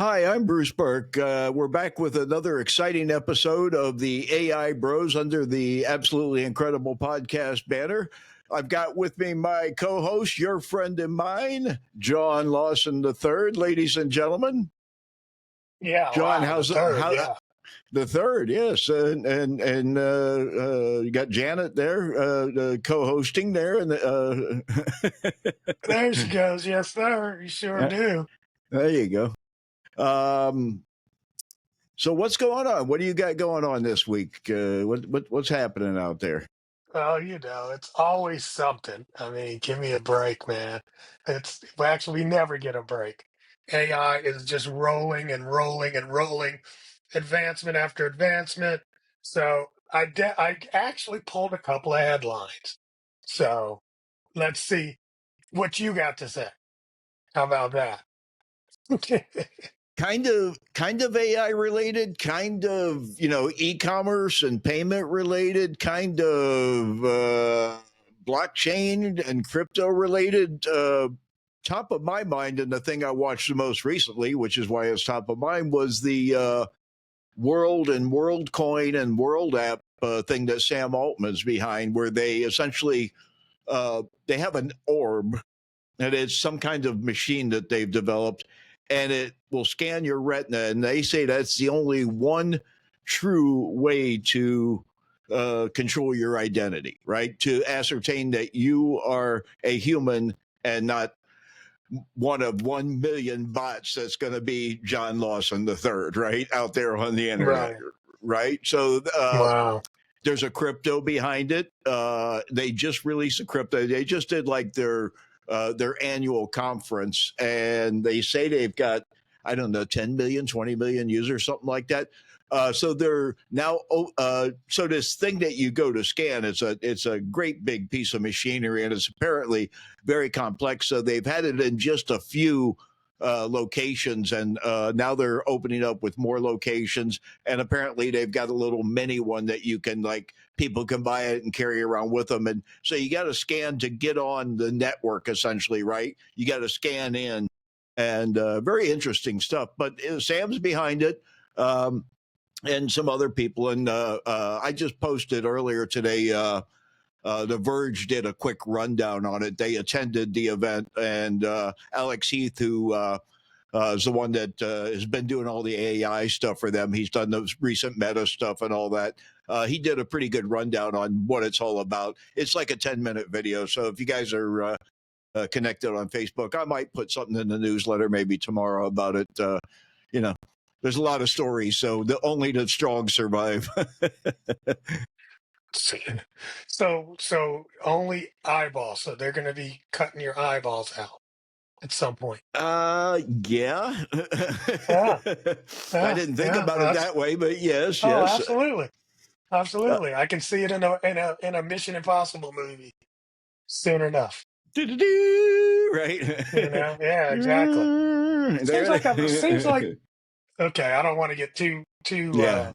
Hi, I'm Bruce Burke. We're back with another exciting episode of the AI Bros under the absolutely incredible podcast banner. I've got with me my co host, your friend and mine, John Lawson III, ladies and gentlemen. Yeah, John, wow, the how's third, how yeah. the third? Yes, and you got Janet there, co-hosting there, and There she goes. Yes, sir. You sure do. there you go. Um, So what's going on? What do you got going on this week? What's happening out there? Well, it's always something. I mean, give me a break, man. Well, actually, we never get a break. AI is just rolling and rolling and rolling, advancement after advancement. So I actually pulled a couple of headlines. So let's see what you got to say. How about that? Kind of AI related, kind of e-commerce and payment related, kind of blockchain and crypto related. Top of my mind, and the thing I watched the most recently, which is why it's top of mind, was the World and WorldCoin and World app thing that Sam Altman's behind, where they essentially they have an orb, and it's some kind of machine that they've developed, and it will scan your retina, and they say that's the only one true way to control your identity, right? To ascertain that you are a human and not one of 1 million bots that's going to be John Lawson the third, right? Out there on the internet, Right. right? So Wow. there's a crypto behind it. They just released a crypto. They just did like their annual conference, and they say they've got, I don't know, 10 million, 20 million users, something like that. So they're now so this thing that you go to scan, it's a great big piece of machinery, and it's apparently very complex. So they've had it in just a few locations, and now they're opening up with more locations, and apparently they've got a little mini one that you can, like, people can buy it and carry around with them. And so you got to scan to get on the network, essentially, right? You got to scan in, and very interesting stuff. But Sam's behind it. And some other people. And I just posted earlier today. The Verge did a quick rundown on it. They attended the event, and Alex Heath, who is the one that has been doing all the AI stuff for them. He's done those recent meta stuff and all that. He did a pretty good rundown on what it's all about. It's like a 10-minute video. So if you guys are connected on Facebook, I might put something in the newsletter maybe tomorrow about it. You know, there's a lot of stories, so only the strong survive. So only eyeballs. So they're going to be cutting your eyeballs out at some point. Yeah. Yeah, I yeah, didn't think yeah. about it that way, but yes, Oh, yes. absolutely, Uh, absolutely. I can see it in a Mission Impossible movie soon enough. right. Yeah, exactly. Seems There. like okay. I don't want to get too Yeah,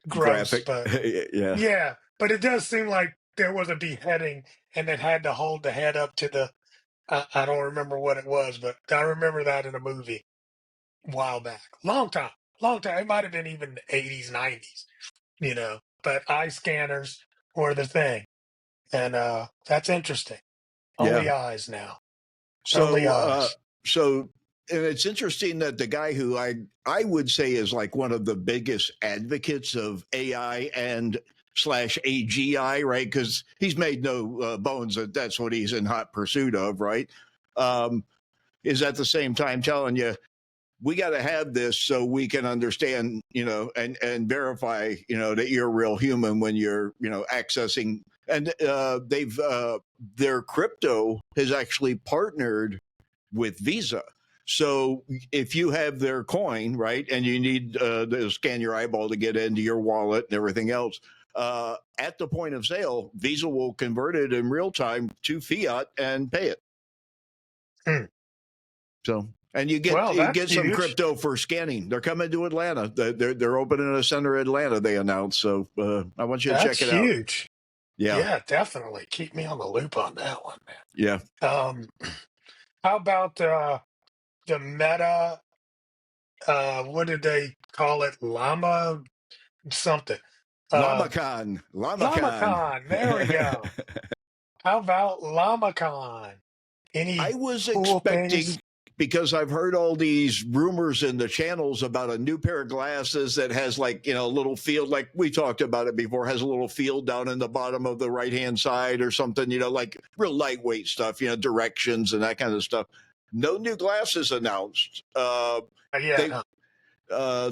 gross, graphic. but Yeah. yeah, but it does seem like there was a beheading, and it had to hold the head up to the. I don't remember what it was, but I remember that in a movie a while back. Long time, long time. It might have been even the 80s, 90s, but eye scanners were the thing. And that's interesting. Yeah. Only eyes now. Only So, eyes. so, and it's interesting that the guy who I would say is like one of the biggest advocates of AI and slash AGI, right? Because he's made no bones that that's what he's in hot pursuit of, right? Um, is at the same time telling you we got to have this so we can understand, and verify, that you're a real human when you're, accessing. And they've their crypto has actually partnered with Visa. So if you have their coin, right, and you need to scan your eyeball to get into your wallet and everything else, at the point of sale, Visa will convert it in real time to fiat and pay it. Hmm. So, and you Well, that's get some huge. crypto for scanning. They're coming to Atlanta. They're opening a center in Atlanta. They announced. So I want you to That's check it out. huge. Yeah, Yeah, definitely. Keep me on the loop on that one, yeah. man. How about the Meta? what did they call it? Llama something. Uh, LlamaCon, LlamaCon. LlamaCon. There we go. How about LlamaCon? I Any was cool expecting, things? because I've heard all these rumors in the channels about a new pair of glasses that has, like, a little field, like we talked about it before, has a little field down in the bottom of the right hand side or something, like real lightweight stuff, directions and that kind of stuff. No new glasses announced. Yeah, They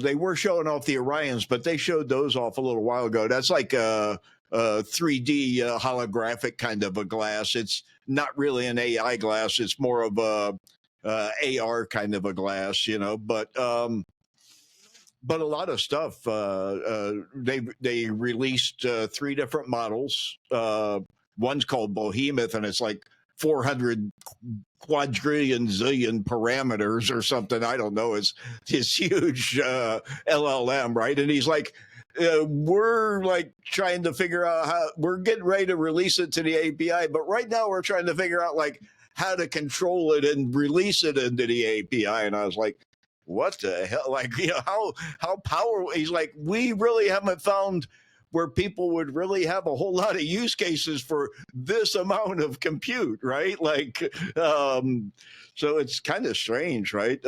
they were showing off the Orions, but they showed those off a little while ago. That's like a 3D holographic kind of a glass. It's not really an AI glass. It's more of a AR kind of a glass, but a lot of stuff. They released three different models. One's called Behemoth, and it's like 400 quadrillion zillion parameters or something. I don't know. It's this huge LLM, right? And he's like, we're like trying to figure out how we're getting ready to release it to the API, but right now we're trying to figure out like how to control it and release it into the API. And I was like, what the hell? Like, how powerful? He's like, we really haven't found where people would really have a whole lot of use cases for this amount of compute, right? Like, so it's kind of strange, right?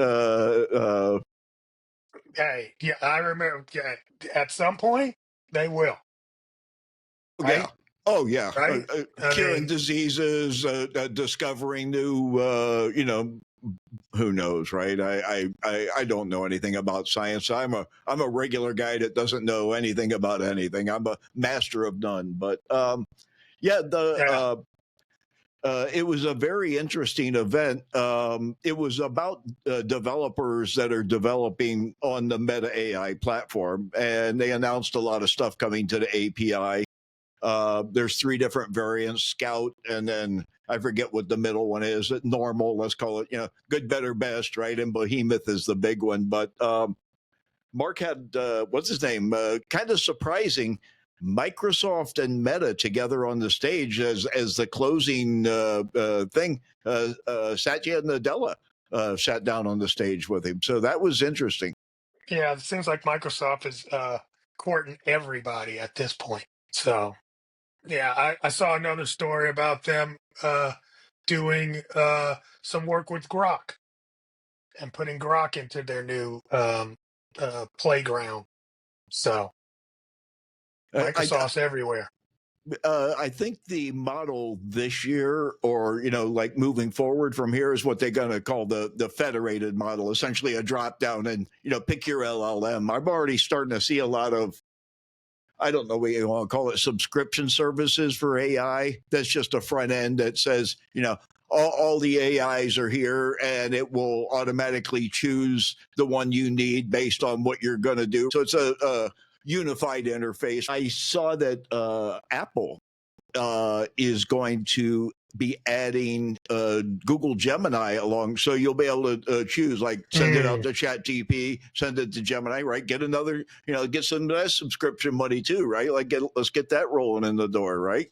hey, yeah, I remember. Yeah, at some point they will, Yeah. right? Oh, yeah. Right. I Curing mean, diseases, discovering new, who knows, right? I don't know anything about science. I'm a regular guy that doesn't know anything about anything. I'm a master of none. But yeah, yeah. it was a very interesting event. It was about developers that are developing on the Meta AI platform, and they announced a lot of stuff coming to the API. There's three different variants: Scout, and then I forget what the middle one is. Normal, let's call it. Good, better, best, right? And Behemoth is the big one. But Mark had what's his name? Kind of surprising. Microsoft and Meta together on the stage as the closing thing. Satya Nadella sat down on the stage with him, so that was interesting. Yeah, it seems like Microsoft is courting everybody at this point. So, yeah, I saw another story about them doing some work with Grok and putting Grok into their new playground. So, I Microsoft's everywhere. I think the model this year, or like moving forward from here, is what they're going to call the federated model, essentially a drop down and pick your LLM. I'm already starting to see a lot of, I don't know what you want to call it, subscription services for AI. That's just a front end that says all the AIs are here, and it will automatically choose the one you need based on what you're going to do. So it's a unified interface. I saw that Apple is going to be adding Google Gemini along, so you'll be able to choose, like send it out Mm, to ChatGTP, send it to Gemini, right? Get another, get some of that subscription money too, right? Like let's get that rolling in the door, right?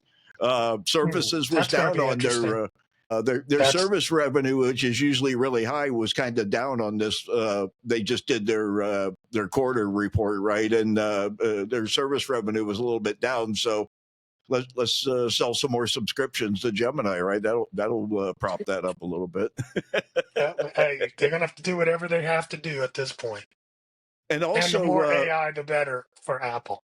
Services was that's going to down be on interesting. their That's service revenue, which is usually really high, was kind of down on this. They just did their quarter report, right, and their service revenue was a little bit down. So let's sell some more subscriptions to Gemini, right? That'll prop that up a little bit. hey, they're going to have to do whatever they have to do at this point. And And the also, more AI, the better for Apple.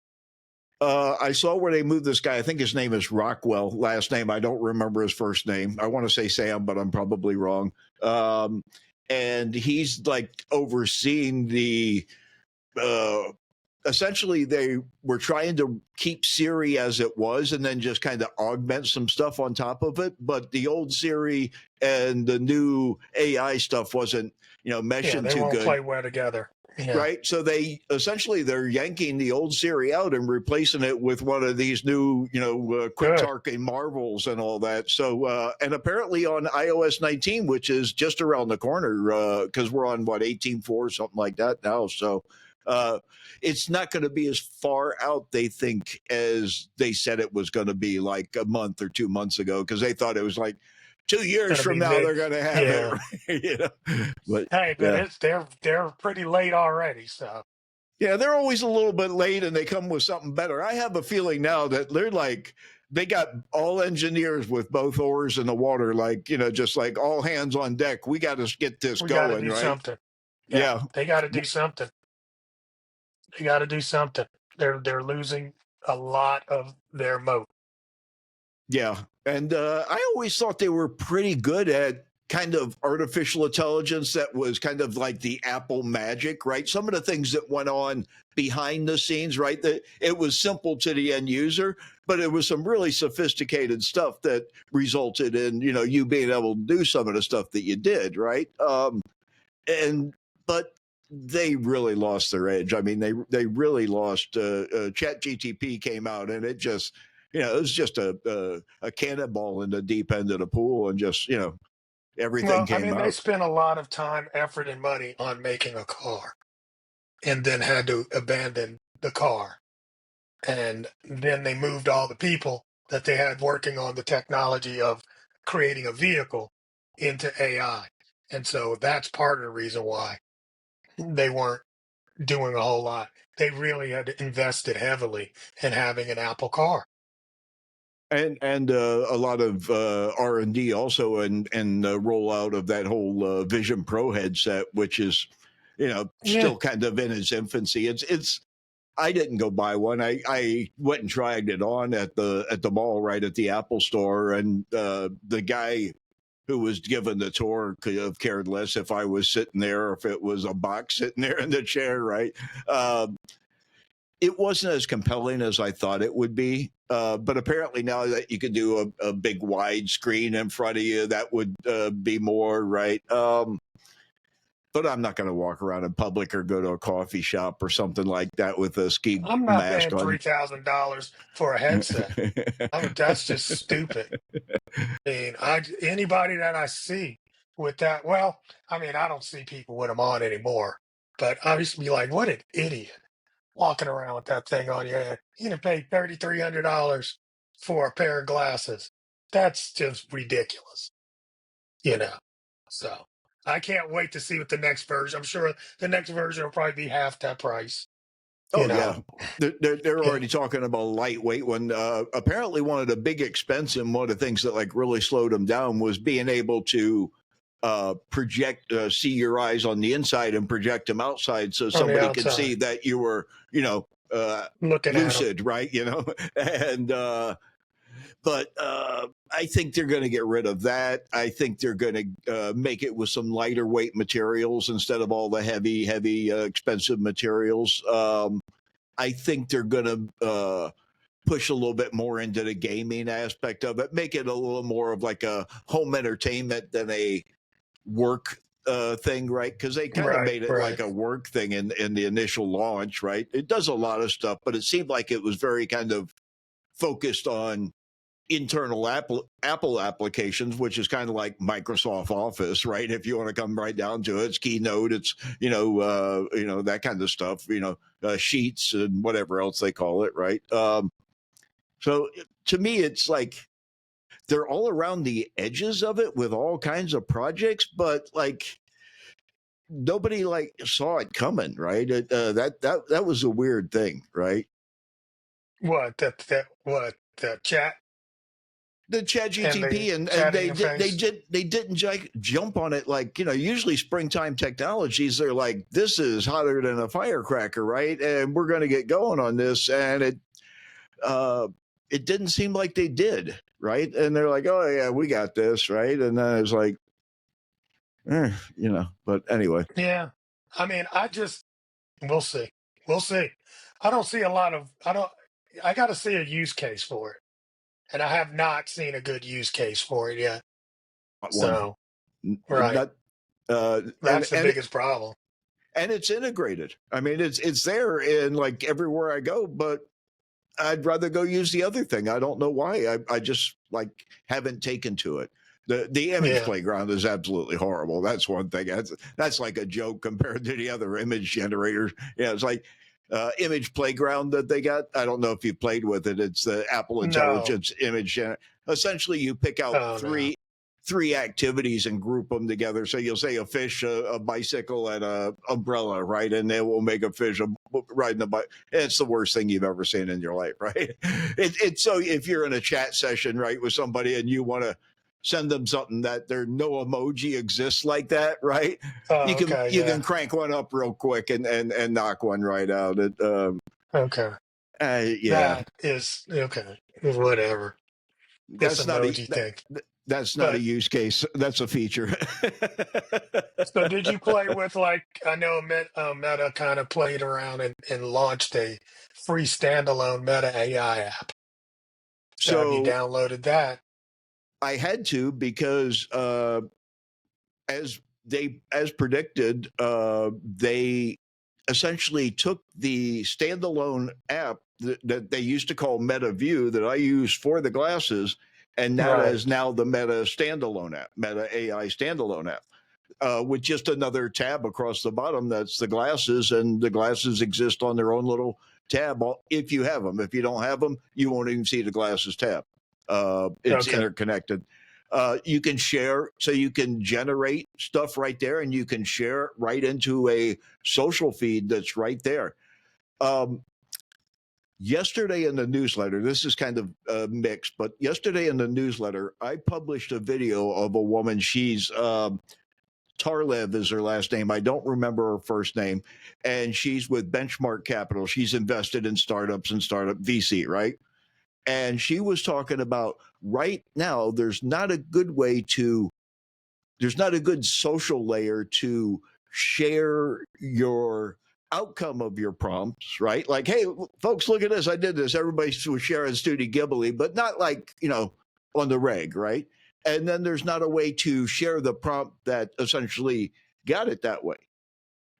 I saw where they moved this guy. I think his name is Rockwell. Last name, I don't remember his first name. I want to say Sam, but I'm probably wrong. And he's like overseeing the. Essentially, they were trying to keep Siri as it was, and then just kind of augment some stuff on top of it. But the old Siri and the new AI stuff wasn't, Yeah, meshing they too won't good. play well together. Yeah, Right. So they're yanking the old Siri out and replacing it with one of these new, quick good. talking marvels and all that. So, and apparently on iOS 19, which is just around the corner, because we're on 18.4, something like that now. So, it's not going to be as far out, they think, as they said it was going to be like a month or 2 months ago, because they thought it was like 2 years Gonna from be now mid. they're going to have it, Yeah. right? You know, but Hey, but yeah. they're pretty late already. So Yeah, they're always a little bit late and they come with something better. I have a feeling now that they're like, they got all engineers with both oars in the water, like, you know, just like all hands on deck. We got to get this we got to going, do right? something. Yeah, Yeah. they got to do something. They got to do something. They're losing a lot of their moat. Yeah. And I always thought they were pretty good at kind of artificial intelligence that was kind of like the Apple magic, right? Some of the things that went on behind the scenes, right? That it was simple to the end user, but it was some really sophisticated stuff that resulted in, you know, you being able to do some of the stuff that you did, right? And but they really lost their edge. I mean, they really lost. ChatGTP came out, and it just, you know, it was just a cannonball in the deep end of the pool, and just, you know, everything Well, I came mean, they out. spent a lot of time, effort, and money on making a car, and then had to abandon the car. And then they moved all the people that they had working on the technology of creating a vehicle into AI. And so that's part of the reason why they weren't doing a whole lot. They really had invested heavily in having an Apple car. And a lot of R&D also, and rollout of that whole Vision Pro headset, which is, you know, Yeah. still kind of in its infancy. It's I didn't go buy one. I went and tried it on at the mall right at the Apple store, and the guy who was given the tour could have cared less if I was sitting there or if it was a box sitting there in the chair, right? It wasn't as compelling as I thought it would be. But apparently now that you can do a big wide screen in front of you, that would be more, right. But I'm not going to walk around in public or go to a coffee shop or something like that with a ski I'm not mask paying on. $3,000 for a headset. That's just stupid. I mean, anybody that I see with that, well, I mean, I don't see people with them on anymore. But I used to be like, what an idiot walking around with that thing on your head. You can pay $3,300 for a pair of glasses. That's just ridiculous, you know. So I can't wait to see what the next version. I'm sure the next version will probably be half that price, you Oh know. yeah, they're Yeah. already talking about a lightweight one. Apparently, one of the big expense and one of the things that like really slowed them down was being able to project, see your eyes on the inside and project them outside, so On the somebody could outside, see that you were, you know, looking at them. lucid, right? You know, and but I think they're going to get rid of that. I think they're going to make it with some lighter weight materials instead of all the heavy, expensive materials. I think they're going to push a little bit more into the gaming aspect of it, make it a little more of like a home entertainment than a work thing, right? Because they kind of Right, made it right. like a work thing in the initial launch, right? It does a lot of stuff, but it seemed like it was very kind of focused on internal Apple applications, which is kind of like Microsoft Office, right? If you want to come right down to it, it's Keynote, it's that kind of stuff, Sheets and whatever else they call it, right? So to me, it's like they're all around the edges of it with all kinds of projects, but like nobody like saw it coming, right? That was a weird thing, right? What what the chat The Chat and the GTP, and chat they interface? didn't jump on it like, usually springtime technologies, they're like, this is hotter than a firecracker, right? And we're going to get going on this, and uh it didn't seem like they did, right? And they're like, oh yeah, we got this, right? And then it's like, but anyway. Yeah. I mean, we'll see. We'll see. I don't see a lot of I don't I got to see a use case for it. And I have not seen a good use case for it yet. Not one. So, right. Not uh and That's the and biggest problem. and it's integrated. I mean, it's there in like everywhere I go, but I'd rather go use the other thing. I don't know why. I just like haven't taken to it. The image Yeah. playground is absolutely horrible. That's one thing. That's like a joke compared to the other image generators. Yeah, it's like image playground that they got. I don't know if you played with it. It's the Apple No. Intelligence Image. Essentially, you pick out Oh no. three. three activities and group them together. So you'll say a fish, a bicycle, and a umbrella, right? And they will make a fish riding a bike. It's the worst thing you've ever seen in your life, right? It's so if you're in a chat session, right, with somebody and you want to send them something that there no emoji exists like that, right? Oh, okay, You yeah, can crank one up real quick and knock one right out. okay. Yeah, That is okay. Whatever. This that's not a emoji thing. that's not a But use case. That's a feature. so did you play with like I know Meta kind of played around and launched a free standalone Meta AI app. So have you So downloaded that? I had to because as predicted, they essentially took the standalone app that they used to call Meta View that I use for the glasses, and that Right. is now the Meta standalone app, Meta AI standalone app. With just another tab across the bottom that's the glasses, and the glasses exist on their own little tab if you have them. If you don't have them, you won't even see the glasses tab. It's Okay. interconnected. You can share, so you can generate stuff right there, and you can share it right into a social feed that's right there. Um, Yesterday in the newsletter, this is kind of mixed, but yesterday in the newsletter, I published a video of a woman. She's Tarlev is her last name. I don't remember her first name. And she's with Benchmark Capital. She's invested in startups and startup VC, right? And she was talking about right now, there's not a good social layer to share your outcome of your prompts, right? Like, hey, folks, look at this. I did this. Everybody was sharing Studi Ghibli, but not like, on the reg, right? And then there's not a way to share the prompt that essentially got it that way.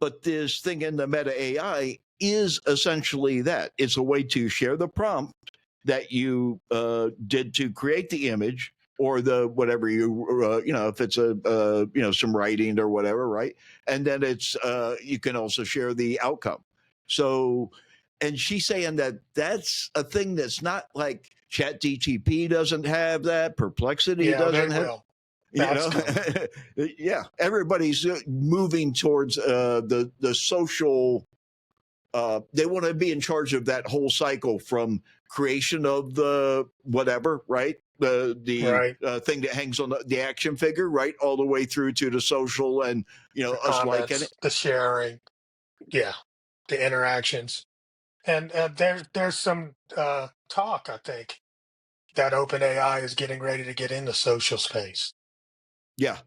But this thing in the Meta AI is essentially that. It's a way to share the prompt that you did to create the image or the whatever if it's some writing or whatever, right? And then it's you can also share the outcome. So, and she's saying that that's a thing that's not like ChatGTP doesn't have that, Perplexity Yeah, they doesn't have, will. you That's know. coming. Yeah, everybody's moving towards the social. They want to be in charge of that whole cycle from creation of the whatever, right? The Right. thing that hangs on the action figure, right, all the way through to the social and The us liking it. comments, the sharing, yeah, the interactions. And there's some talk, I think, that OpenAI is getting ready to get into social space. Yeah.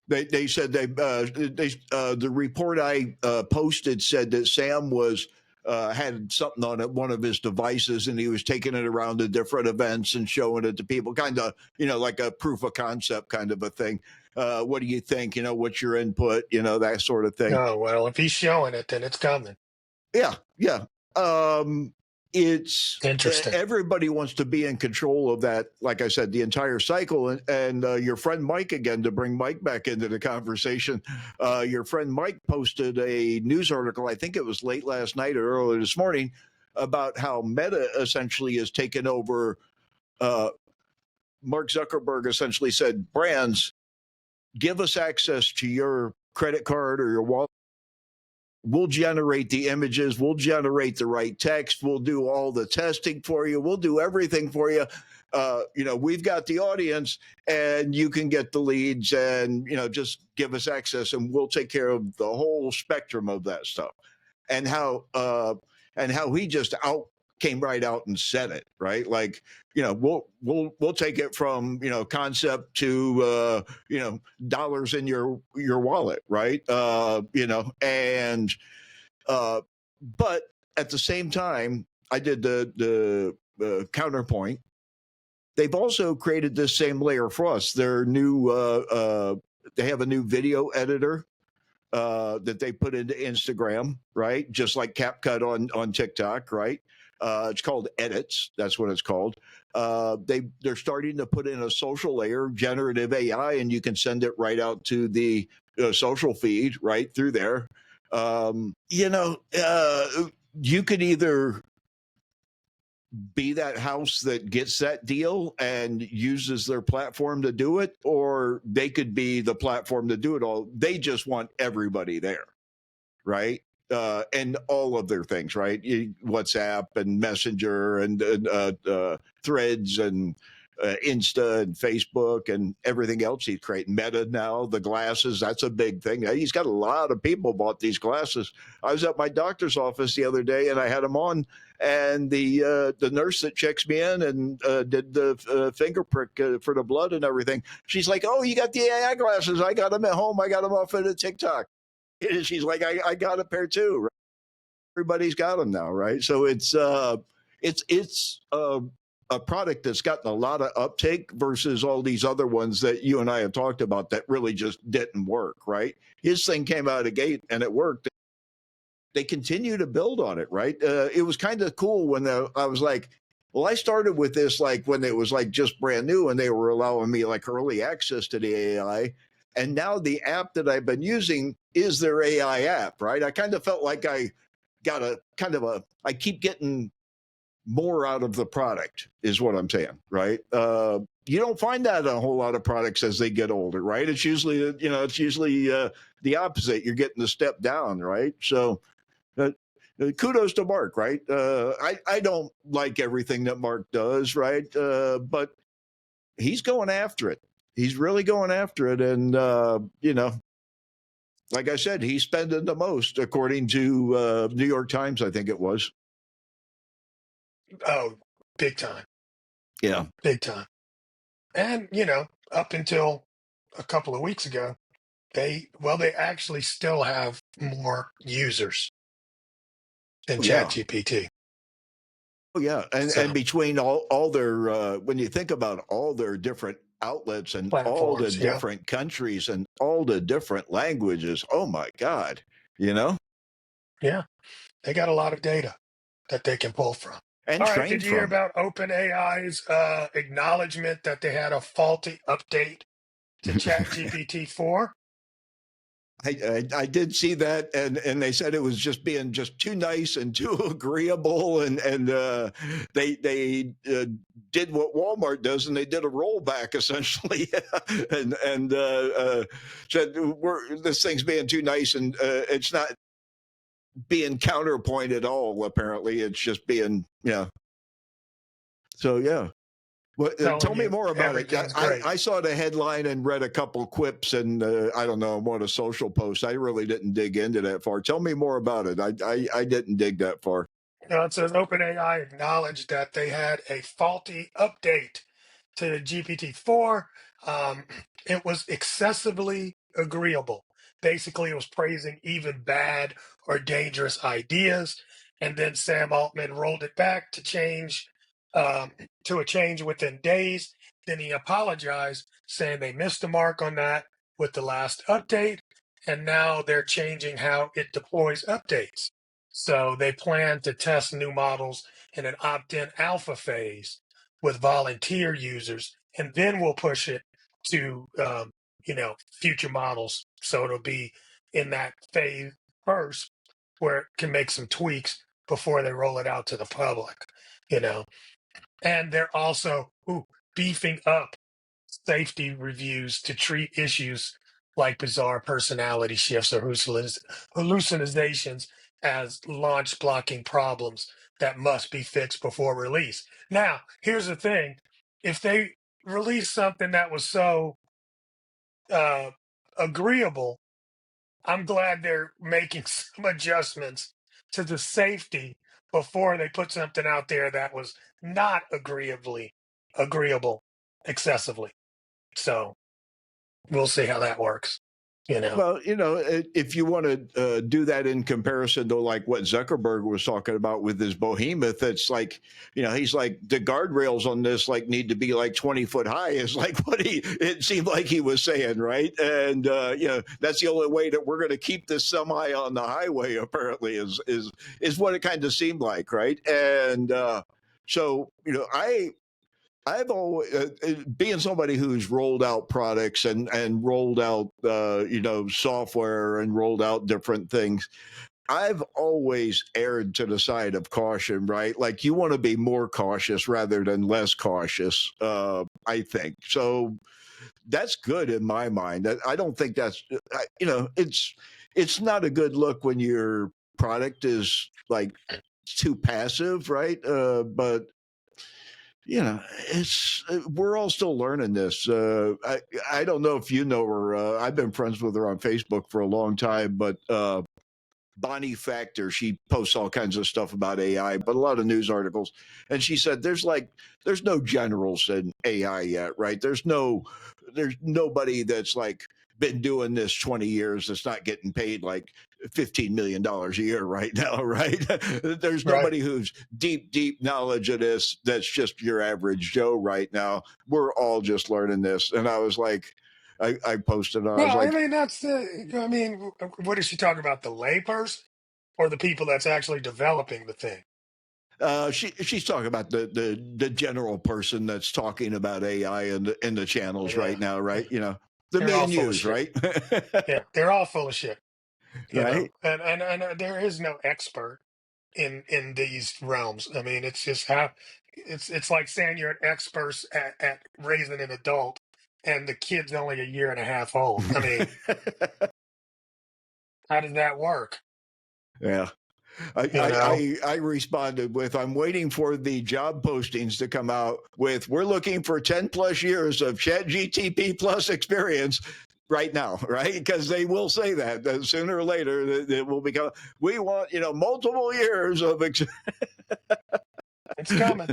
They said the report I posted said that Sam was had something on it, one of his devices, and he was taking it around to different events and showing it to people, kind of like a proof of concept kind of a thing. What do you think? What's your input? That sort of thing. Oh, well, if he's showing it, then it's coming. Yeah, yeah. Um, it's Interesting. everybody wants to be in control of that. Like I said, the entire cycle. And your friend Mike, again, to bring Mike back into the conversation, your friend Mike posted a news article. I think it was late last night or early this morning about how Meta essentially has taken over. Uh, Mark Zuckerberg essentially said, "Brands, give us access to your credit card or your wallet. We'll generate the images, we'll generate the right text, we'll do all the testing for you, we'll do everything for you. We've got the audience, and you can get the leads, and just give us access, and we'll take care of the whole spectrum of that stuff." And how he just came right out and said it, right? Like, we'll take it from concept to dollars in your wallet, right? And but at the same time, I did the counterpoint. They've also created this same layer for us. Their new they have a new video editor that they put into Instagram, right? Just like CapCut on TikTok, right? It's called Edits. That's what it's called. They're starting to put in a social layer, generative AI, and you can send it right out to the social feed right through there. You could either be that house that gets that deal and uses their platform to do it, or they could be the platform to do it all. They just want everybody there, right? And all of their things, right? WhatsApp and Messenger and Threads and Insta and Facebook and everything else. He's creating Meta now, the glasses. That's a big thing. He's got a lot of people bought these glasses. I was at my doctor's office the other day and I had them on, and the nurse that checks me in and did the finger prick for the blood and everything, she's like, "Oh, you got the AI glasses? I got them at home. I got them off of the TikTok." And she's like, I got a pair too. Right? Everybody's got them now, right? So it's a product that's gotten a lot of uptake versus all these other ones that you and I have talked about that really just didn't work, right? His thing came out of the gate and it worked. They continue to build on it, right? It was kind of cool when I was like, well, I started with this like when it was like just brand new and they were allowing me like early access to the AI. And now the app that I've been using is their AI app, right? I kind of felt like I got I keep getting more out of the product, is what I'm saying, right? You don't find that in a whole lot of products as they get older, right? It's usually, the opposite. You're getting the step down, right? So, kudos to Mark, right? I don't like everything that Mark does, right? But he's going after it. He's really going after it. And, like I said, he's spending the most, according to New York Times, I think it was. Oh, big time. Yeah. Big time. And, up until a couple of weeks ago, they actually still have more users than Yeah. ChatGPT. Oh, yeah. And So between all their, when you think about all their different outlets and all the platforms, yeah. different countries and all the different languages, oh my God, you know, Yeah. They got a lot of data that they can pull from. and All right. Did trained you hear from. about OpenAI's acknowledgement that they had a faulty update to ChatGPT 4? I did see that, and they said it was just being just too nice and too agreeable, and they did what Walmart does, and they did a rollback essentially, and said this thing's being too nice, and it's not being counterpoint at all. Apparently, it's just being So yeah. Well, tell Telling me you more about it. everything's great. I saw the headline and read a couple quips and I don't know, what a social post. I really didn't dig into that far. Tell me more about it. I didn't dig that far. It says OpenAI acknowledged that they had a faulty update to GPT-4. Um, it was excessively agreeable. Basically, it was praising even bad or dangerous ideas. And then Sam Altman rolled it back to a change within days. Then he apologized, saying they missed the mark on that with the last update. And now they're changing how it deploys updates. So they plan to test new models in an opt-in alpha phase with volunteer users, and then we'll push it to future models. So it'll be in that phase first, where it can make some tweaks before they roll it out to the public. And they're also beefing up safety reviews to treat issues like bizarre personality shifts or hallucinations as launch blocking problems that must be fixed before release. Now, here's the thing. If they release something that was so agreeable, I'm glad they're making some adjustments to the safety before they put something out there that was not agreeable excessively. So we'll see how that works. Well, if you want to do that in comparison to like what Zuckerberg was talking about with his behemoth, it's like, he's like the guardrails on this like need to be like 20 foot high is like what it seemed like he was saying, right? And that's the only way that we're going to keep this semi on the highway. Apparently, is what it kind of seemed like, right? And so I've always, being somebody who's rolled out products and rolled out, software and rolled out different things. I've always erred to the side of caution, right? Like you want to be more cautious rather than less cautious. I think so. That's good in my mind. I don't think that's it's not a good look when your product is like too passive, right? But it's we're all still learning this. I don't know if you know her. I've been friends with her on Facebook for a long time, but Bonnie Factor, she posts all kinds of stuff about AI, but a lot of news articles. And she said there's no generals in AI yet, right? There's nobody that's like been doing this 20 years that's not getting paid like $15 million a year right now, right? There's Right. nobody who's deep knowledge of this that's just your average Joe right now. We're all just learning this. And I was like, I posted, I was Well, I like, mean, that's the, I mean, what is she talking about? The layperson or the people that's actually developing the thing? she's talking about the general person that's talking about AI in the channels Yeah. right now, right? Yeah. The They're me all and full of yous, shit. right? Yeah. They're all full of shit, Right? and there is no expert in these realms. I mean, it's just how it's like saying you're an expert at raising an adult and the kid's only a year and a half old. I mean, how does that work? Yeah. You know? I responded with, I'm waiting for the job postings to come out with, we're looking for 10 plus years of ChatGTP plus experience right now, right? Because they will say that sooner or later it will become, we want, multiple years of, It's coming.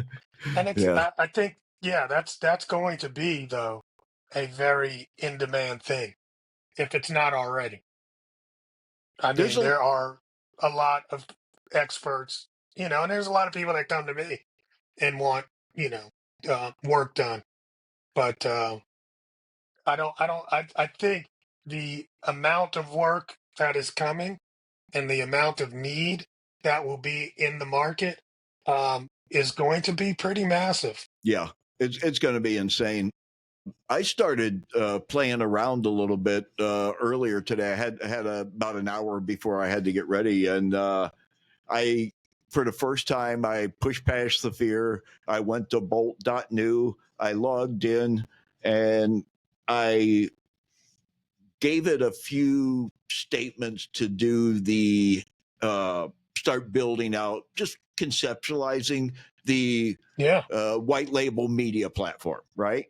And yeah. I think, yeah, that's going to be though a very in demand thing if it's not already. I There's mean, a, there are a lot of experts, and there's a lot of people that come to me and want, work done. But I think the amount of work that is coming and the amount of need that will be in the market is going to be pretty massive. yeah, it's going to be insane. I started playing around a little bit earlier today. I had about an hour before I had to get ready, and I, for the first time, I pushed past the fear. I went to bolt.new. I logged in, and I gave it a few statements to do the start building out, just conceptualizing the Yeah. white label media platform, right?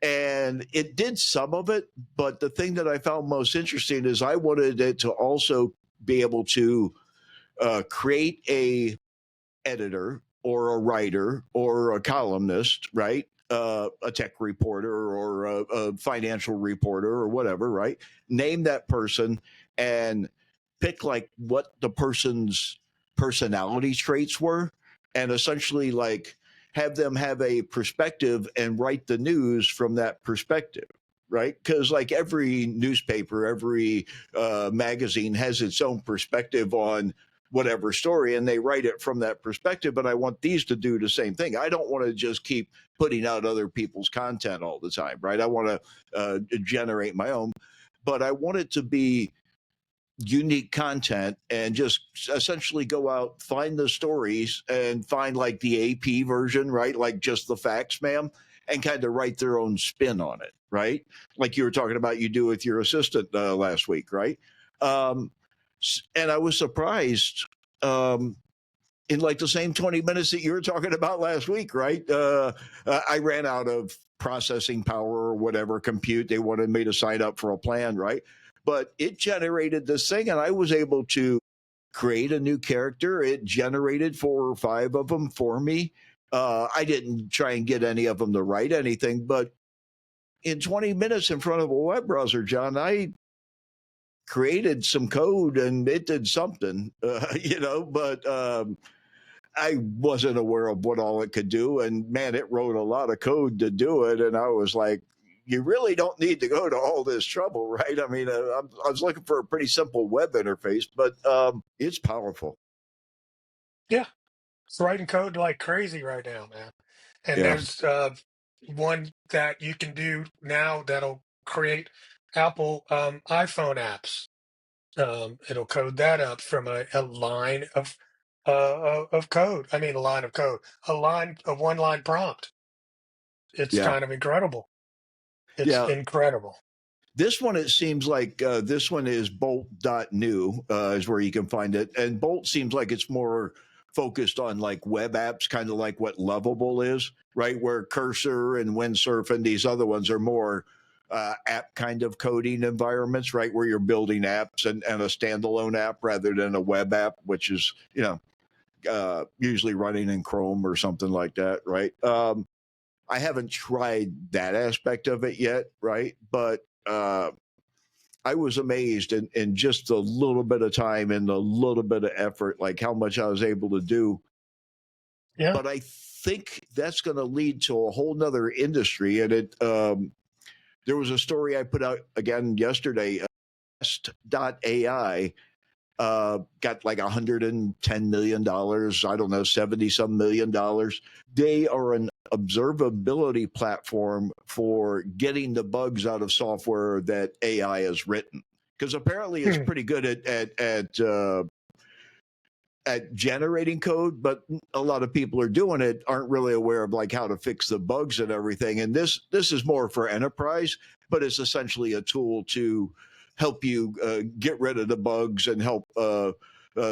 And it did some of it, but the thing that I found most interesting is I wanted it to also be able to create a editor or a writer or a columnist, right? A tech reporter or a financial reporter or whatever, right? Name that person and pick like what the person's personality traits were, and essentially like have them have a perspective and write the news from that perspective, right? Because like every newspaper, every magazine has its own perspective on whatever story, and they write it from that perspective. But I want these to do the same thing. I don't want to just keep putting out other people's content all the time, right? I want to generate my own, but I want it to be unique content and just essentially go out, find the stories and find like the AP version, right? Like just the facts, ma'am, and kind of write their own spin on it, right? Like you were talking about, you do with your assistant last week, right? Um, and I was surprised in like the same 20 minutes that you were talking about last week, right? I ran out of processing power or whatever compute. They wanted me to sign up for a plan, right? But it generated this thing, and I was able to create a new character. It generated 4 or 5 of them for me. I didn't try and get any of them to write anything, but in 20 minutes in front of a web browser, John, I created some code and it did something, but I wasn't aware of what all it could do. And man, it wrote a lot of code to do it. And I was like, you really don't need to go to all this trouble, right? I mean, I was looking for a pretty simple web interface, but it's powerful. Yeah. It's writing code like crazy right now, man. And Yeah. there's one that you can do now that'll create Apple iPhone apps. It'll code that up from a line of code. I mean, a line of code, a one line prompt. It's Yeah. kind of incredible. It's Yeah. incredible. This one, it seems like this one is bolt.new is where you can find it. And Bolt seems like it's more focused on like web apps, kind of like what Lovable is, right? Where Cursor and Windsurf and these other ones are more app kind of coding environments, right? Where you're building apps and a standalone app rather than a web app, which is, usually running in Chrome or something like that, right? I haven't tried that aspect of it yet, right? But I was amazed in just a little bit of time and a little bit of effort, like how much I was able to do. Yeah. But I think that's going to lead to a whole nother industry. And there was a story I put out again yesterday. AI got like $110 million. I don't know, 70 some $1,000,000. They are an observability platform for getting the bugs out of software that AI has written. Because apparently it's Hmm. pretty good at generating code, but a lot of people are doing it aren't really aware of like how to fix the bugs and everything. And this is more for enterprise, but it's essentially a tool to help you get rid of the bugs and help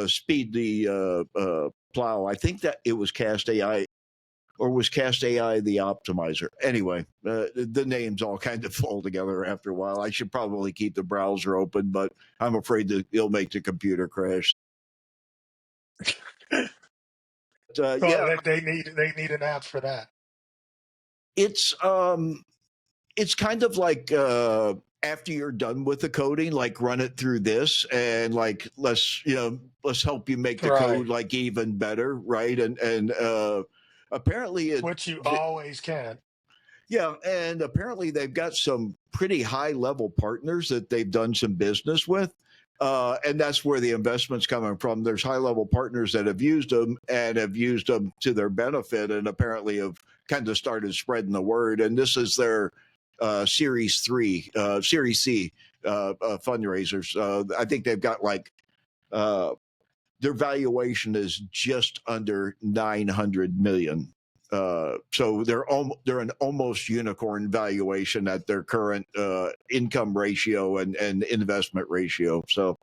speed the plow. I think that it was Cast AI, or was Cast AI the optimizer? Anyway, the names all kind of fall together after a while. I should probably keep the browser open, but I'm afraid that it'll make the computer crash. Well, Yeah, they need an app for that. it's it's kind of like after you're done with the coding, like run it through this and like let's help you make the Right. code like even better, right? And apparently Which you always can. yeah, and apparently they've got some pretty high level partners that they've done some business with. And that's where the investment's coming from. There's high level partners that have used them and have used them to their benefit, and apparently have kind of started spreading the word. And this is their Series C fundraisers. I think they've got like their valuation is just under 900 million. So they're an almost unicorn valuation at their current income ratio and investment ratio. So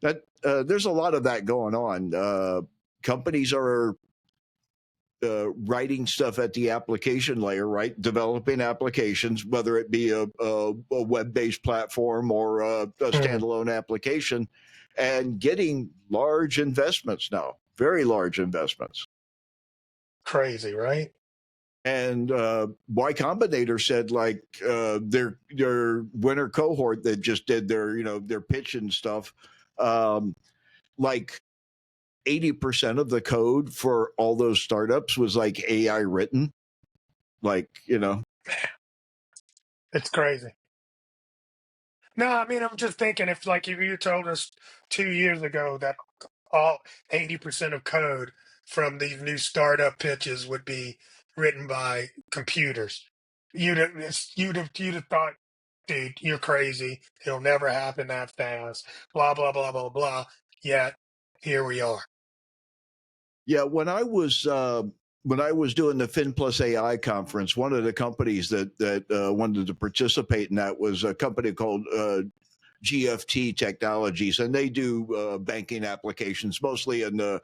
that there's a lot of that going on. Companies are writing stuff at the application layer, right? Developing applications, whether it be a web-based platform or a Hmm. standalone application, and getting large investments now, very large investments. Crazy, right? And Y Combinator said like their winter cohort that just did their pitch and stuff, like 80% of the code for all those startups was like AI written. Like, It's crazy. No, I mean, I'm just thinking if you told us 2 years ago that all 80% of code from these new startup pitches would be written by computers, you'd have thought, dude, you're crazy. It'll never happen that fast. Blah blah blah blah blah. Yet here we are. yeah, when I was doing the Fin Plus AI conference, one of the companies that wanted to participate in that was a company called GFT Technologies, and they do banking applications mostly in the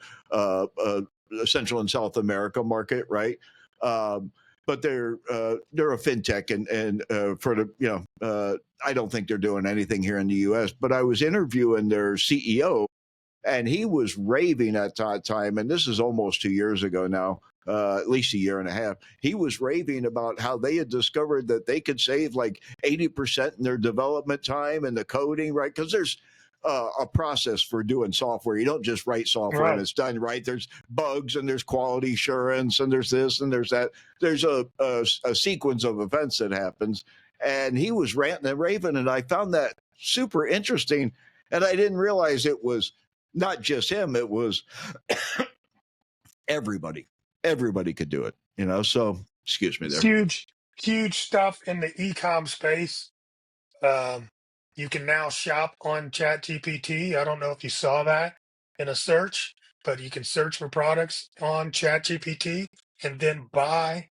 Central and South America market, right? But they're a fintech, and for the I don't think they're doing anything here in the U.S. But I was interviewing their CEO, and he was raving at that time, and this is almost 2 years ago now, at least a year and a half. He was raving about how they had discovered that they could save like 80% in their development time and the coding, right? Because there's a process for doing software. You don't just write software and Right. it's done, right? There's bugs and there's quality assurance and there's this and there's that. There's a sequence of events that happens. And he was ranting and raving, and I found that super interesting. And I didn't realize it was not just him, it was everybody. Everybody could do it. So excuse me It's there. huge, huge stuff in the e-com space. Um, You can now shop on ChatGPT. I don't know if you saw that in a search, but you can search for products on ChatGPT and then buy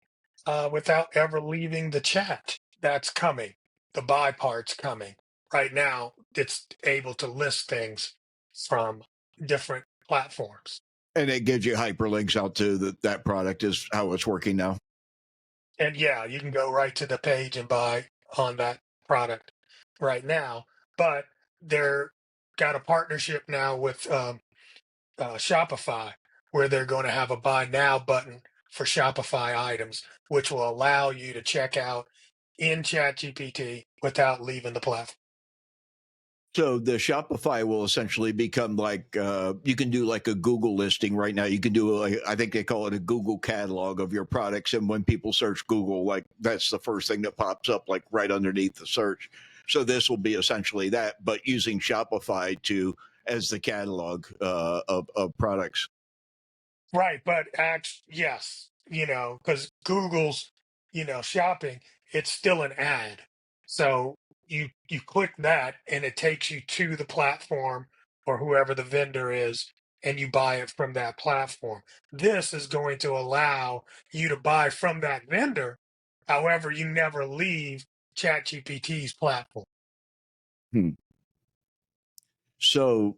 without ever leaving the chat. That's coming. The buy part's coming. Right now, it's able to list things from different platforms. And it gives you hyperlinks out to that product is how it's working now. And yeah, you can go right to the page and buy on that product right now. But they're got a partnership now with Shopify, where they're going to have a buy now button for Shopify items, which will allow you to check out in ChatGPT without leaving the platform. So the Shopify will essentially become like you can do like a Google listing right now. You can do I think they call it a Google catalog of your products, and when people search Google, like that's the first thing that pops up, like right underneath the search. So this will be essentially that, but using Shopify to as the catalog of products. Right, but yes, because Google's, shopping, it's still an ad. So you click that and it takes you to the platform or whoever the vendor is, and you buy it from that platform. This is going to allow you to buy from that vendor. However, you never leave ChatGPT's platform. Hmm. So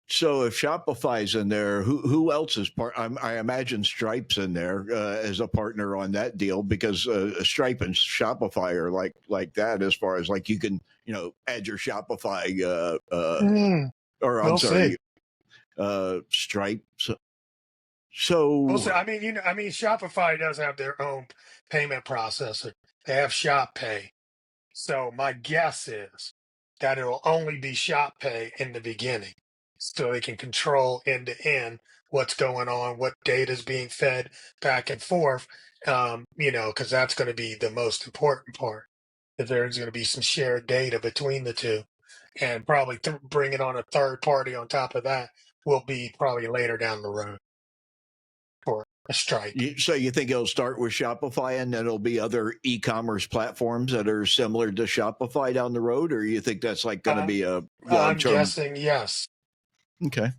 So if Shopify's in there, who else is part? I imagine Stripe's in there as a partner on that deal because Stripe and Shopify are like that as far as like you can add your Shopify Hmm, or I'm we'll see. sorry Stripe. We'll So see. Shopify does have their own payment processor. They have Shop Pay. So my guess is that it'll only be Shop Pay in the beginning, so they can control end to end what's going on, what data is being fed back and forth. Because that's going to be the most important part. If there's going to be some shared data between the two, and probably bringing on a third party on top of that will be probably later down the road for a Stripe. so you think it'll start with Shopify and then it'll be other e-commerce platforms that are similar to Shopify down the road, or you think that's like going to Uh, be a long I'm term? guessing yes. Okay,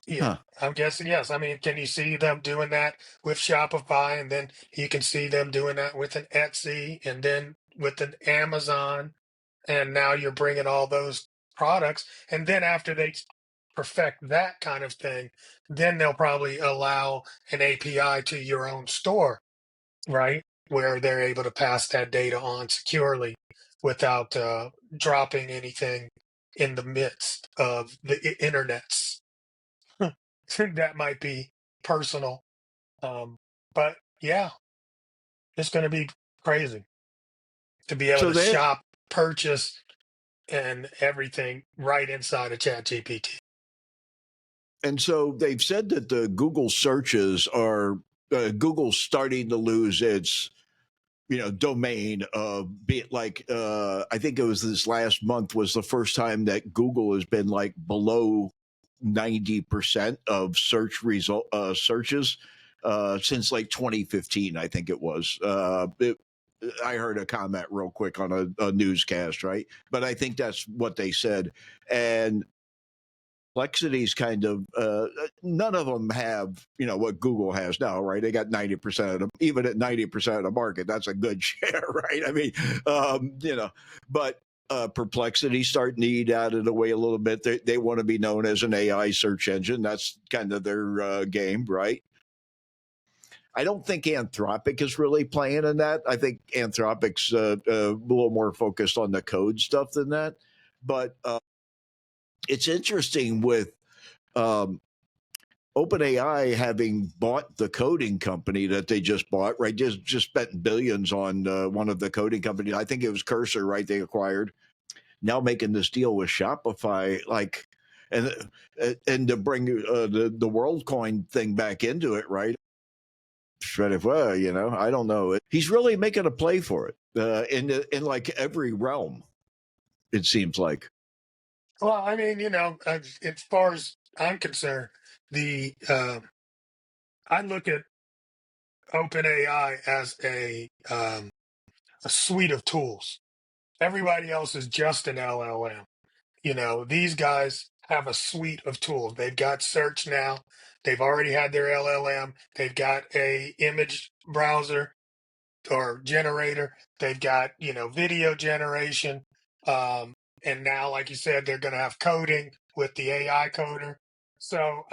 Yeah, huh? I'm guessing yes. Can you see them doing that with Shopify, and then you can see them doing that with an Etsy, and then with an Amazon, and now you're bringing all those products, and then after they perfect that kind of thing, then they'll probably allow an API to your own store, right? Where they're able to pass that data on securely without dropping anything in the midst of the internets. That might be personal. But yeah, it's going to be crazy to be able So to they shop, purchase, and everything right inside of ChatGPT. And so they've said that the Google searches are Google's starting to lose its domain of be it like I think it was this last month was the first time that Google has been like below 90% of search result searches since like 2015 I think it was I heard a comment real quick on a newscast, right? But I think that's what they said. And Complexity's kind of none of them have what Google has now, right? They got 90% of them, even at 90% of the market. That's a good share, right? I mean, but Perplexity starting to eat out of the way a little bit. They want to be known as an AI search engine. That's kind of their game, right? I don't think Anthropic is really playing in that. I think Anthropic's a little more focused on the code stuff than that. But it's interesting with um, OpenAI having bought the coding company that they just bought, right? Just spent billions on one of the coding companies. I think it was Cursor, right? They acquired. Now making this deal with Shopify, like, and to bring the WorldCoin thing back into it, right? Well, I don't know. He's really making a play for it in like every realm. It seems like. Well, as far as I'm concerned, the I look at OpenAI as a suite of tools. Everybody else is just an LLM. These guys have a suite of tools. They've got search now. They've already had their LLM. They've got a image browser or generator. They've got, video generation. Um, and now, like you said, they're going to have coding with the AI coder. So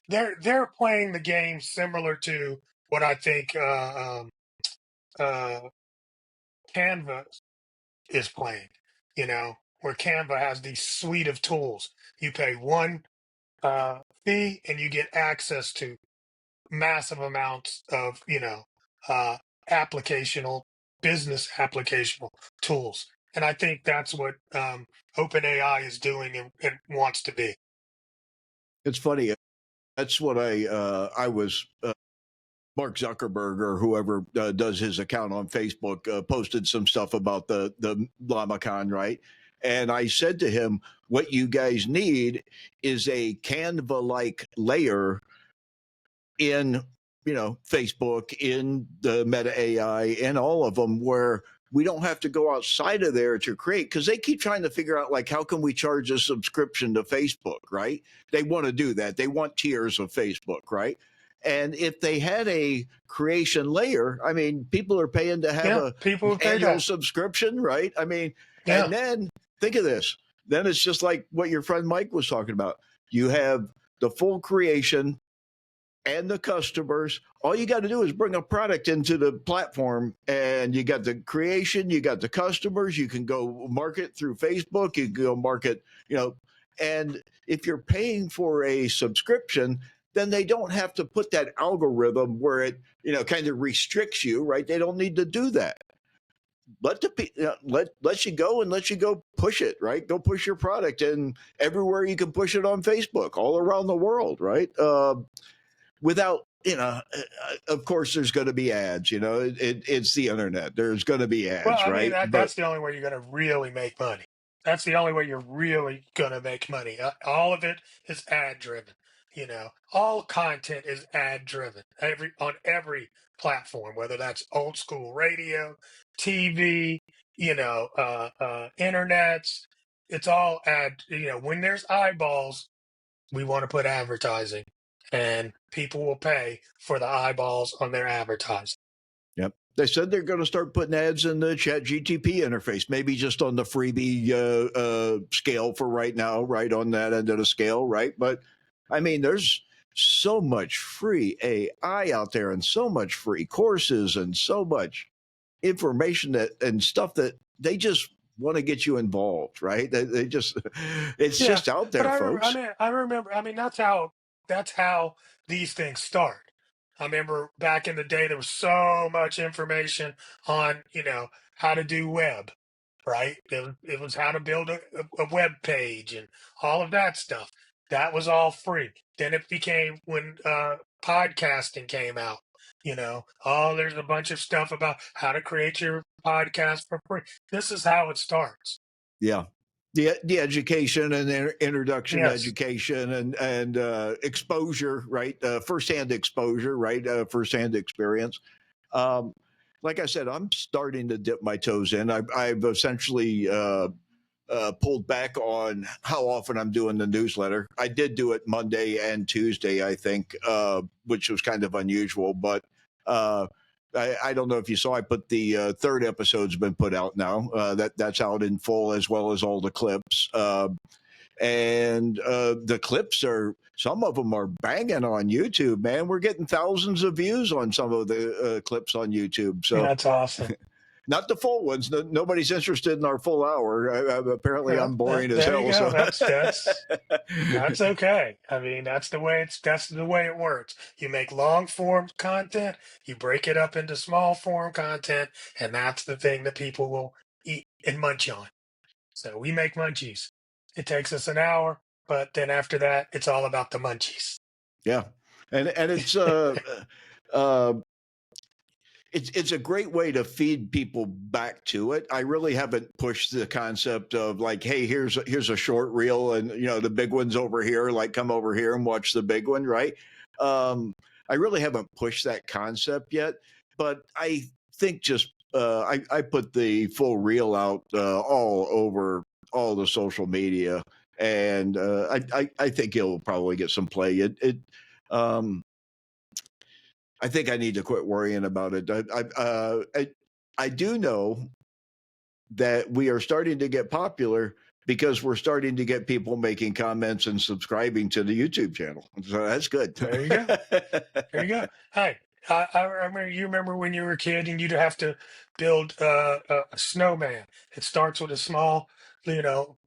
they're playing the game similar to what I think uh, Canva is playing. Where Canva has these suite of tools. You pay one fee and you get access to massive amounts of uh, applicational business applicational tools, and I think that's what OpenAI is doing and wants to be. It's funny. That's what I was. Mark Zuckerberg or whoever does his account on Facebook posted some stuff about the LlamaCon, right? And I said to him, "What you guys need is a Canva-like layer in Facebook, in the Meta AI, in all of them, where we don't have to go outside of there to create, because they keep trying to figure out, like, how can we charge a subscription to Facebook, right? They want to do that. They want tiers of Facebook, right? And if they had a creation layer, I mean, people are paying to have Yeah, a people would pay annual that. subscription, right? I mean, Yeah, and then think of this. Then it's just like what your friend Mike was talking about. You have the full creation and the customers. All you got to do is bring a product into the platform, and you got the creation, you got the customers. You can go market through Facebook. You can go market, and if you're paying for a subscription, then they don't have to put that algorithm where it, kind of restricts you, right? They don't need to do that. Let you go and let you go push it, right? Go push your product, and everywhere you can push it on Facebook, all around the world, right? Without, of course there's going to be ads, it's the internet, there's going to be well, ads, I mean right? But that's the only way you're going to really make money. That's the only way you're really going to make money. All of it is ad driven. All content is ad driven. On every platform, whether that's old school radio, TV, internets. It's all ad. When there's eyeballs, we want to put advertising, and people will pay for the eyeballs on their advertising. yep, they said they're going to start putting ads in the ChatGTP interface, maybe just on the freebie scale for right now, right on that end of the scale, right? But I mean, there's so much free AI out there, and so much free courses, and so much information that and stuff that they just want to get you involved, right? They just, it's Yeah, just out but there, folks. I remember. I mean, that's how these things start. I remember back in the day, there was so much information on how to do web, right? It was how to build a web page and all of that stuff. That was all free. Then it became when podcasting came out. Oh, there's a bunch of stuff about how to create your podcast for free. This is how it starts. Yeah. The education and introduction to Yes. education and exposure, right? Firsthand exposure, right? Firsthand experience. Um, like I said, I'm starting to dip my toes in. I've essentially pulled back on how often I'm doing the newsletter. I did do it Monday and Tuesday, I think, which was kind of unusual. But uh, I don't know if you saw. I put the third episode's been put out now. That's out in full, as well as all the clips. And the clips are, some of them are banging on YouTube. Man, we're getting thousands of views on some of the clips on YouTube. So That's awesome. not the full ones. Nobody's interested in our full hour. Apparently, Well, I'm boring as there you hell. go. So, That's okay. I mean, that's the way it works. You make long form content, you break it up into small form content, and that's the thing that people will eat and munch on. So we make munchies. It takes us an hour, but then after that, it's all about the munchies. yeah, and uh, it's a great way to feed people back to it. I really haven't pushed the concept of, like, hey, here's a short reel, and the big one's over here. Like, come over here and watch the big one, right? I really haven't pushed that concept yet, but I think just I put the full reel out all over all the social media, and I think it'll probably get some play. Um, I think I need to quit worrying about it. I do know that we are starting to get popular because we're starting to get people making comments and subscribing to the YouTube channel. So that's good. There you go. There you go. Hey, I remember, you remember when you were a kid and you'd have to build a snowman. It starts with a small,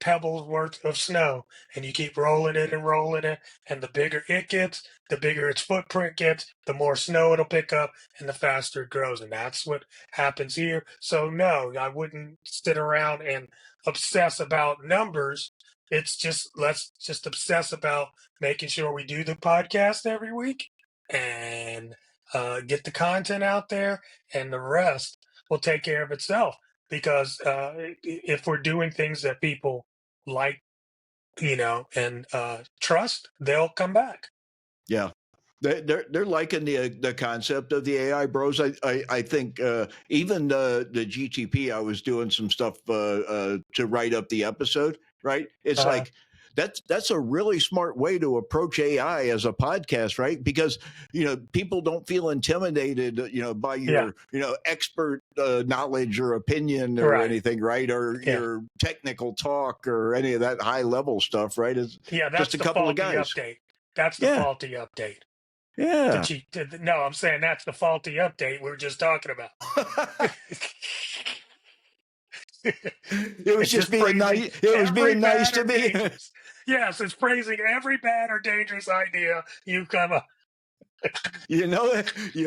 pebbles worth of snow, and you keep rolling it, and the bigger it gets, the bigger its footprint gets, the more snow it'll pick up, and the faster it grows. And that's what happens here. So no, I wouldn't sit around and obsess about numbers. It's just let's just obsess about making sure we do the podcast every week and get the content out there, and the rest will take care of itself. Because if we're doing things that people like, and trust, they'll come back. Yeah. They're liking the concept of the AI bros. I think even the GTP, I was doing some stuff to write up the episode. Right, it's Uh, like that's a really smart way to approach AI as a podcast, right? Because people don't feel intimidated, by yeah, your expert knowledge or opinion or right. anything, right? Or Yeah, your technical talk or any of that high level stuff, right? It's yeah. just That's a the couple of faulty guys. update. That's the Yeah, faulty update. yeah. No, I'm saying that's the faulty update we were just talking about. It was It's just just being praising nice. It was every being nice bad to or me. dangerous. Yes, it's praising every bad or dangerous idea you come up. You So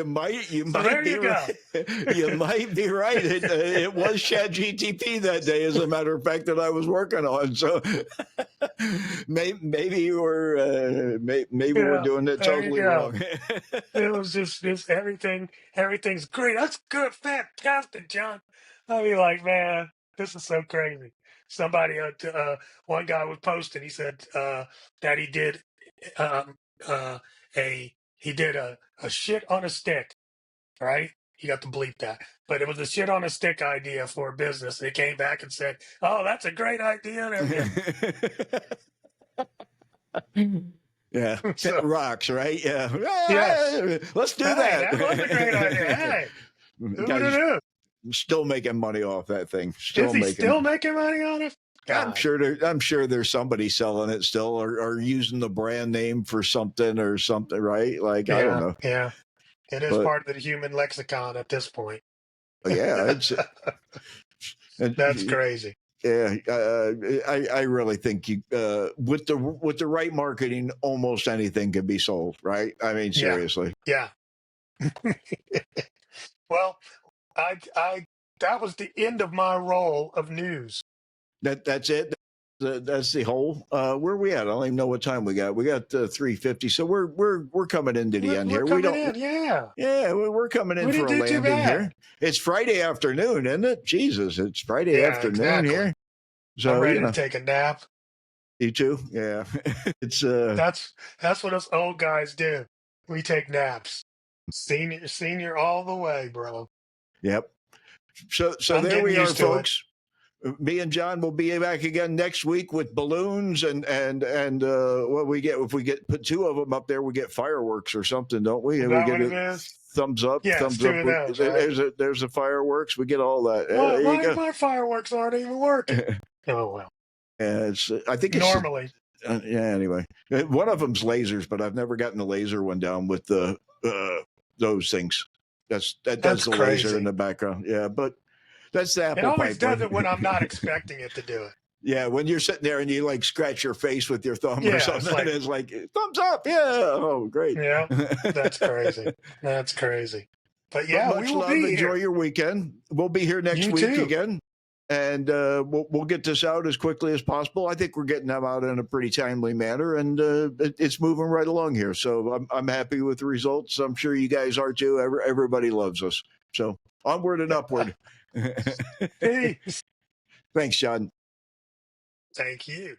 might there be you right. go. You might be right. It was ChatGTP that day, as a matter of fact, that I was working on. So maybe we're Yeah, doing it there you totally go. wrong. It was just everything. Everything's great. That's good, fantastic, John. I mean, like, man, this is so crazy. Somebody, one guy was posting. He said that he did um, uh, he did a shit on a stick. Right? You got to bleep that. But it was a shit on a stick idea for a business. They came back and said, "Oh, that's a great idea." And everything. Yeah, So rocks, right? Yeah, yes, let's do hey, that was a great idea. that. Hey, who would have Guys, knew? still making money off that thing. Is Still he making. still making money on it? God. I'm sure there's somebody selling it still, or using the brand name for something or something, right? Like I don't Yeah, know, yeah. It is but part of the human lexicon at this point. yeah, That's it, crazy. yeah. I really think you with the right marketing, almost anything can be sold, right? I mean, Yeah, seriously. yeah. Well, I that was the end of my roll of news. That's it. That's the whole. Where are we at? I don't even know what time we got. We got 3:50, so we're coming into the end We're here. We coming don't. in. Yeah, Yeah, we're coming in we for didn't a do too landing bad. here. It's Friday afternoon, isn't it? Jesus, it's Friday Yeah, afternoon exactly. here. I'm So ready to take a nap. you too. Yeah, it's That's what us old guys do. We take naps. Senior all the way, bro. yep. So I'm there getting we are, used to it. folks. Me and John will be back again next week with balloons and what we get if we put two of them up there, we get fireworks or something, don't we? Is And we that get what it a is? thumbs up, Yes, thumbs two up. of those, right? There's a fireworks. We get all that. Well, There you go. my fireworks aren't even working. Oh well. It's I think it's Normally. yeah. Anyway, one of them's lasers, but I've never gotten the laser one down with the those things. That does That's the laser in crazy. the background. Yeah, but that's the It apple always does piper. it when I'm not expecting it to do it. Yeah, when you're sitting there and you like scratch your face with your thumb or Yeah, it's something, like, it's like thumbs up. Yeah. Oh, great. yeah, that's crazy. That's crazy. But But yeah, we much will love. be Enjoy here. your weekend. We'll be here next You week too. again, and we'll get this out as quickly as possible. I think we're getting them out in a pretty timely manner, and it's moving right along here. So I'm happy with the results. I'm sure you guys are too. Everybody loves us. So onward and upward. Peace. Thanks, John. Thank you.